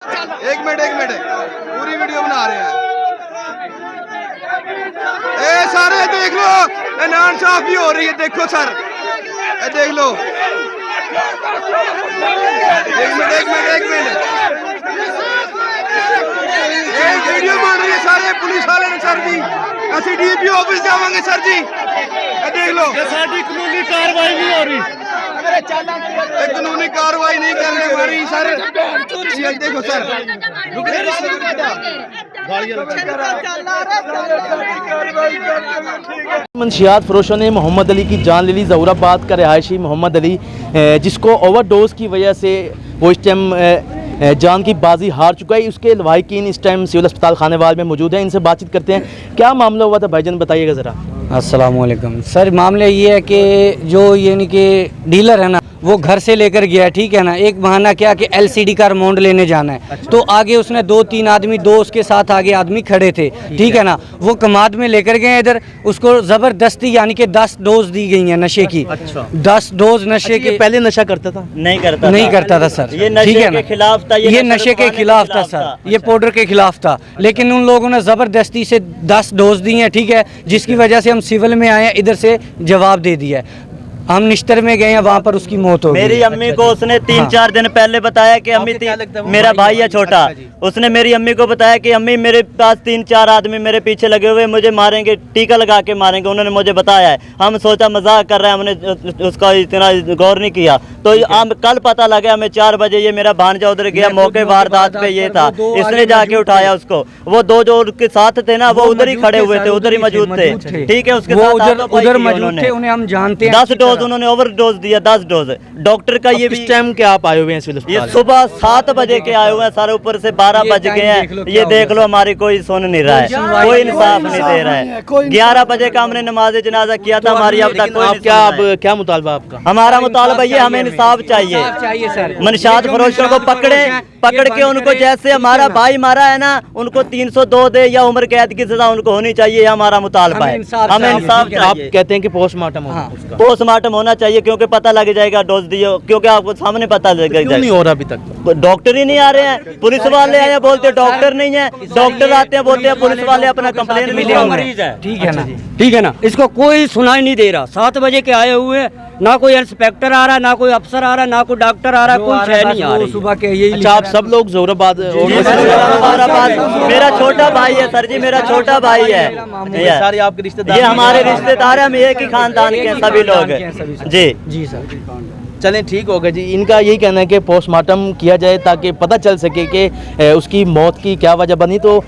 एक मिनट पूरी वीडियो बना रहे हैं। ए सारे देख लो, नान साफ भी हो रही है, देखो सर, ए देख लो। एक मिनट वीडियो बन रही है, सारे पुलिस वाले ने सर जी, असि डीपी ऑफिस जावांगे सर जी, ए देख लो। कानूनी कार्रवाई नहीं हो रही, कानूनी कार्रवाई नहीं करने वाली सर, देखो सर। मंशियात फरोशों ने मोहम्मद अली की जान ले ली। ज़हूराबाद का रिहायशी मोहम्मद अली, जिसको ओवरडोज की वजह से वो इस टाइम जान की बाजी हार चुका है। उसके लवाहिकीन इस टाइम सिविल अस्पताल खानेवाल में मौजूद हैं, इनसे बातचीत करते हैं। क्या मामला हुआ था भाईजान, बताइएगा ज़रा। अस्सलाम वालेकुम सर, मामला ये है कि जो यानी कि डीलर है ना, वो घर से लेकर गया, ठीक है ना। एक बहाना क्या कि एलसीडी का रिमोट लेने जाना है। अच्छा। तो आगे उसने 2-3 आदमी, दो उसके साथ आगे आदमी खड़े थे, ठीक है ना। वो कमाद में लेकर गए इधर, उसको ज़बरदस्ती यानी कि 10 डोज दी गई है नशे की। अच्छा। 10 डोज नशे के। पहले नशा करता था? नहीं करता था सर, ठीक है ना। खिलाफ था ये नशे के खिलाफ था सर, ये पाउडर के खिलाफ था। लेकिन उन लोगों ने ज़बरदस्ती से 10 डोज दी हैं, ठीक है, जिसकी वजह से हम सिविल में आए हैं, इधर से जवाब दे दिया है। हम निश्तर में गए हैं, वहाँ पर उसकी मौत हो गई। मेरी अम्मी को उसने 3-4 दिन पहले बताया कि अम्मी, मेरा भाई है छोटा, उसने मेरी अम्मी को बताया कि अम्मी मेरे पास 3-4 आदमी मेरे पीछे लगे हुए, मुझे मारेंगे, टीका लगा के मारेंगे, उन्होंने मुझे बताया है। हम सोचा मजाक कर रहे हैं, हमने उसका इतना गौर नहीं किया। तो हम कल पता लगा, हमें 4 बजे ये मेरा भांजा उधर गया, मौके वारदात पे ये था, इसने जाके उठाया उसको। वो दो जो उसके साथ थे ना, वो उधर ही खड़े हुए थे, उधर ही मौजूद थे, ठीक है। उसके साथ उधर मौजूद थे, उन्हें हम जानते हैं। 10 डोज उन्होंने ओवरडोज दिया, 10 डोज। डॉक्टर का ये भी टाइम के आप आए हुए हैं सिविल अस्पताल? ये सुबह 7 बजे के आए हुए हैं सर, ऊपर से 12 बज गए हैं। ये देख लो, हमारी कोई सुन नहीं रहा है, कोई इंसाफ नहीं दे रहा है। 11 बजे का हमने नमाज जनाजा किया था, हमारी अब तक क्या मुतालबा आपका? हमारा मुतालबा ये, हमें इंसाफ चाहिए सर। मंशात फरोशों को पकड़ के उनको, जैसे हमारा भाई मारा है ना, उनको 302 दे या उम्र कैद की सजा उनको होनी चाहिए, हमारा मुतालबा है। हमें इंसाफ चाहिए। आप कहते हैं कि पोस्टमार्टम पोस्टमार्टम होना चाहिए, क्योंकि पता लग जाएगा डोज दिए, क्योंकि आपको सामने पता लग जाएगा। नहीं हो रहा अभी तक? डॉक्टर ही नहीं आ रहे हैं, पुलिस वाले आए हैं बोलते डॉक्टर नहीं है, डॉक्टर आते हैं बोलते हैं पुलिस वाले अपना कंप्लेन मिले मरीज है, ठीक है ना, ठीक है ना। इसको कोई सुनाई नहीं दे रहा। 7 बजे के आए हुए, ना कोई इंस्पेक्टर आ रहा, ना कोई अफसर आ रहा, ना कोई डॉक्टर आ रहा, कोई शय नहीं आ रही सुबह के। यही अच्छा, आप सब लोग ज़हूराबाद? मेरा छोटा भाई है सर जी, मेरा छोटा भाई है। सारे आपके रिश्तेदार? ये हमारे रिश्तेदार हैं, हम एक ही खानदान के सभी लोग। जी सर। चलें, ठीक होगा जी। इनका यही कहना है कि पोस्टमार्टम किया जाए ताकि पता चल सके कि उसकी मौत की क्या वजह बनी। तो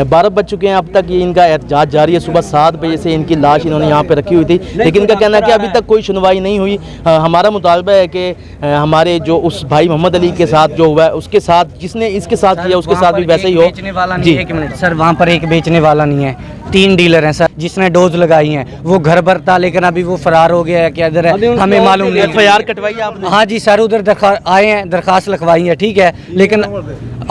12 बज चुके हैं, अब तक ये इनका एहतजाज जारी है। सुबह 7 बजे से इनकी लाश इन्होंने यहाँ पे रखी हुई थी, लेकिन इनका कहना है कि अभी तक कोई सुनवाई नहीं हुई। हमारा मुतालबा है कि हमारे जो उस भाई मोहम्मद अली के साथ जो हुआ है, उसके साथ जिसने इसके साथ किया उसके साथ भी वैसे ही हो। बेचने वाला नहीं है, 1 मिनट सर, वहाँ पर एक बेचने वाला नहीं है, 3 डीलर हैं सर, जिसने डोज लगाई हैं। वो घर पर था, लेकिन अभी वो फरार हो गया है, क्या इधर है हमें मालूम नहीं। FIR कटवाई आपने? हाँ जी सर, उधर आए हैं, दरखास्त लिखवाई है, ठीक है। लेकिन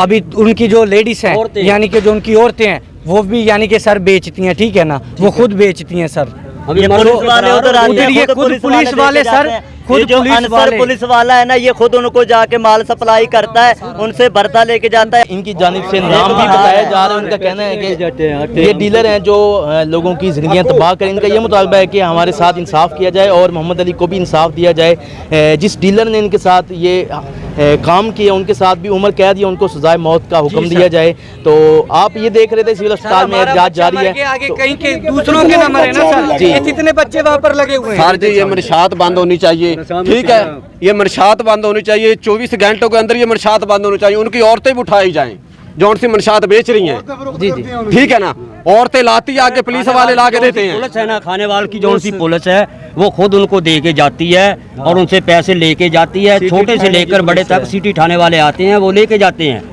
अभी उनकी जो लेडीज हैं, यानी कि जो उनकी औरतें हैं, वो भी यानी कि सर बेचती हैं, ठीक है ना, वो खुद बेचती हैं सर। ये पुलिस वाले उधर आते हैं, ये खुद पुलिस वाले सर, खुद जो अनसर पुलिस वाला है ना, ये खुद उनको जाके माल सप्लाई करता है, उनसे भरता लेके जाता है। इनकी जानिब से नाम भी बताया जा रहा है। उनका कहना है कि ये डीलर हैं जो लोगों की जिंदगियां तबाह करें। इनका ये मुतालबा है कि हमारे साथ इंसाफ किया जाए और मोहम्मद अली को भी इंसाफ दिया जाए। जिस डीलर ने इनके साथ ये काम किया, उनके साथ भी उम्र कैद या उनको सजाए मौत का हुक्म दिया जाए। तो आप ये देख रहे थे सिविल अस्पताल में एहतजाज जारी है, आगे कहीं के दूसरों के नंबर है ना सर जी। कितने बच्चे वहाँ पर लगे हुए हैं सर जी। ये मंशात बंद होनी चाहिए, ठीक है, ये मंशात बंद होनी चाहिए। 24 घंटों के अंदर ये मंशात बंद होनी चाहिए। उनकी औरतें भी उठाई जाएं जो उनसे मंशात बेच रही हैं, जी, ठीक है ना। औरतें लाती आगे पुलिस वाले ला के देते हैं। पुलिस है ना, खानेवाल की जो सी पुलिस है, वो खुद उनको दे के जाती है और उनसे पैसे लेके जाती है। छोटे से लेकर बड़े तक सिटी थाने वाले आते हैं, वो लेके जाते हैं।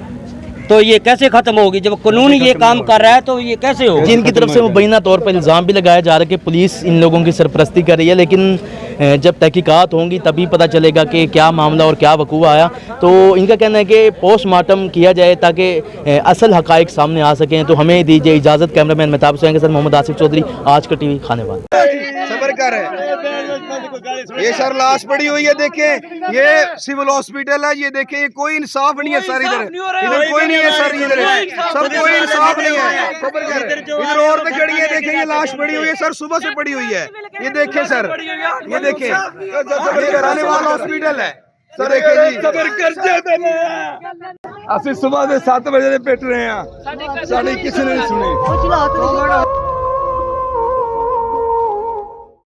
तो ये कैसे खत्म होगी? जब कानून ये काम कर रहा है तो ये कैसे होगा? जिनकी तरफ से मुबैना तौर पर इल्ज़ाम भी लगाया जा रहा है कि पुलिस इन लोगों की सरपरस्ती कर रही है, लेकिन जब तहकीकात होंगी तभी पता चलेगा कि क्या मामला और क्या वकूआ आया। तो इनका कहना है कि पोस्टमार्टम किया जाए ताकि असल हकाइक सामने आ सकें। तो हमें दीजिए इजाज़त। कैमरामैन मेहताब हुसैन के साथ मोहम्मद आसिफ चौधरी, आज का TV खानेवाल। सबर कर ये सर लाश पड़ी हुई है, देखें ये सिविल हॉस्पिटल है, ये देखें ये कोई इंसाफ नहीं है सर, इधर कोई नहीं है सर, इधर सब कोई इंसाफ नहीं है। इधर औरतें खड़ी है, देखें ये लाश पड़ी हुई है सर, सुबह से पड़ी हुई है, ये देखें सर, ये देखें ये कराने वाला हॉस्पिटल है सर, देखें जी ਅਸੀਂ ਸਵੇਰ ਦੇ 7 ਵਜੇ ਦੇ ਪਿੱਟ ਰਹੇ ਆ, ਸਾਡੀ ਕਿਸੇ ਨੇ ਨਹੀਂ ਸੁਣੀ।